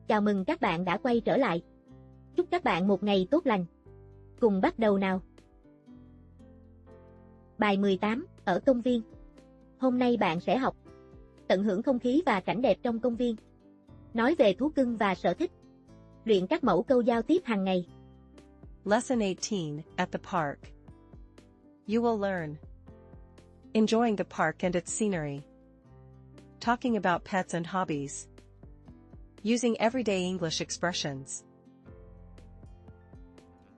Chào mừng các bạn đã quay trở lại. Chúc các bạn một ngày tốt lành. Cùng bắt đầu nào. Bài 18, ở công viên. Hôm nay bạn sẽ học tận hưởng không khí và cảnh đẹp trong công viên. Nói về thú cưng và sở thích. Luyện các mẫu câu giao tiếp hàng ngày. Lesson 18, at the park. You will learn. Enjoying the park and its scenery. Talking about pets and hobbies. Using everyday English expressions.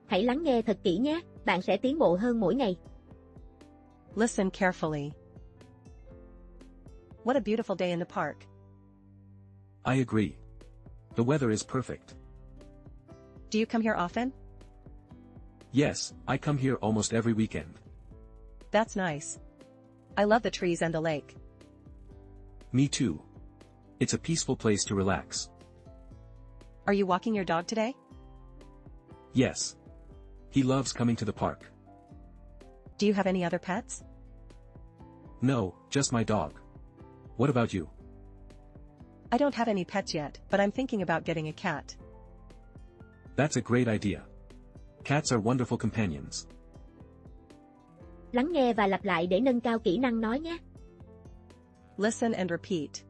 Hãy lắng nghe thật kỹ nhé, bạn sẽ tiến bộ hơn mỗi ngày. Listen carefully. What a beautiful day in the park. I agree. The weather is perfect. Do you come here often? Yes, I come here almost every weekend. That's nice. I love the trees and the lake. Me too. It's a peaceful place to relax. Are you walking your dog today? Yes. He loves coming to the park. Do you have any other pets? No, just my dog. What about you? I don't have any pets yet, but I'm thinking about getting a cat. That's a great idea. Cats are wonderful companions. Lắng nghe và lặp lại để nâng cao kỹ năng nói nhé. Listen and repeat.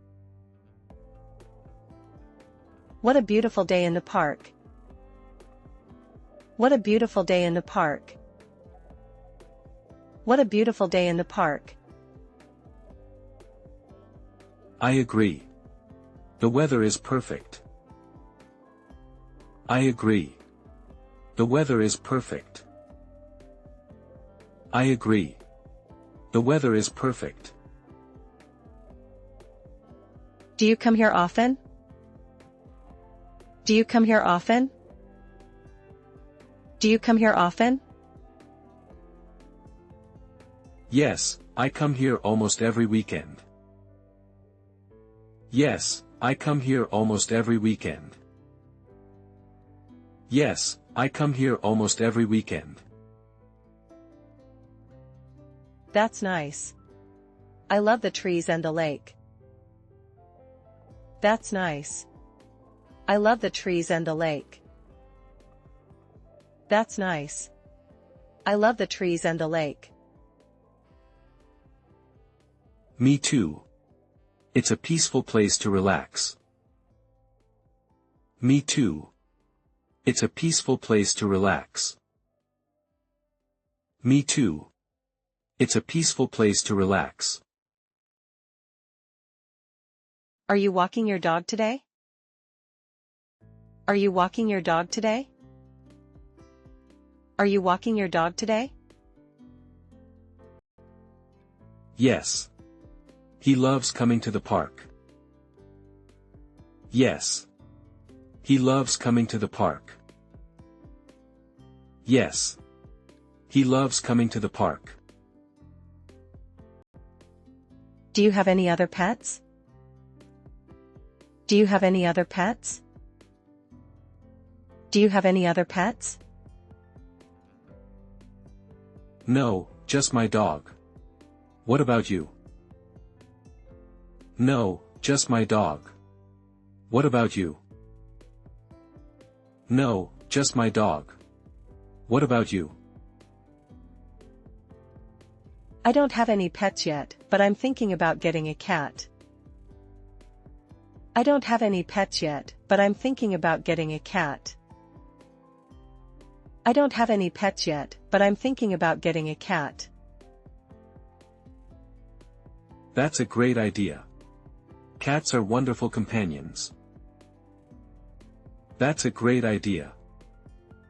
What a beautiful day in the park. What a beautiful day in the park. What a beautiful day in the park. I agree. The weather is perfect. I agree. The weather is perfect. I agree. The weather is perfect. Do you come here often? Do you come here often? Do you come here often? Yes, I come here almost every weekend. Yes, I come here almost every weekend. Yes, I come here almost every weekend. That's nice. I love the trees and the lake. That's nice. I love the trees and the lake. That's nice. I love the trees and the lake. Me too. It's a peaceful place to relax. Me too. It's a peaceful place to relax. Me too. It's a peaceful place to relax. Are you walking your dog today? Are you walking your dog today? Are you walking your dog today? Yes. He loves coming to the park. Yes. He loves coming to the park. Yes. He loves coming to the park. Do you have any other pets? Do you have any other pets? Do you have any other pets? No, just my dog. What about you? No, just my dog. What about you? No, just my dog. What about you? I don't have any pets yet, but I'm thinking about getting a cat. I don't have any pets yet, but I'm thinking about getting a cat. I don't have any pets yet, but I'm thinking about getting a cat. That's a great idea. Cats are wonderful companions. That's a great idea.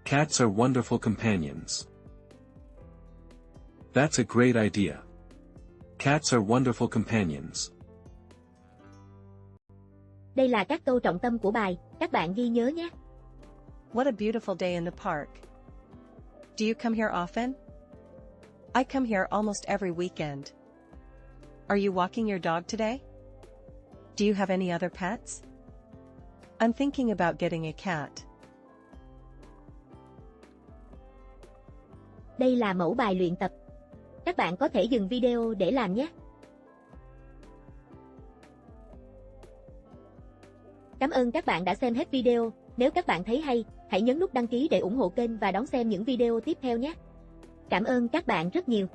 Cats are wonderful companions. That's a great idea. Cats are wonderful companions. Đây là các câu trọng tâm của bài, các bạn ghi nhớ nhé. What a beautiful day in the park. Do you come here often? I come here almost every weekend. Are you walking your dog today? Do you have any other pets? I'm thinking about getting a cat. Đây là mẫu bài luyện tập. Các bạn có thể dừng video để làm nhé. Cảm ơn các bạn đã xem hết video. Nếu các bạn thấy hay, hãy nhấn nút đăng ký để ủng hộ kênh và đón xem những video tiếp theo nhé. Cảm ơn các bạn rất nhiều.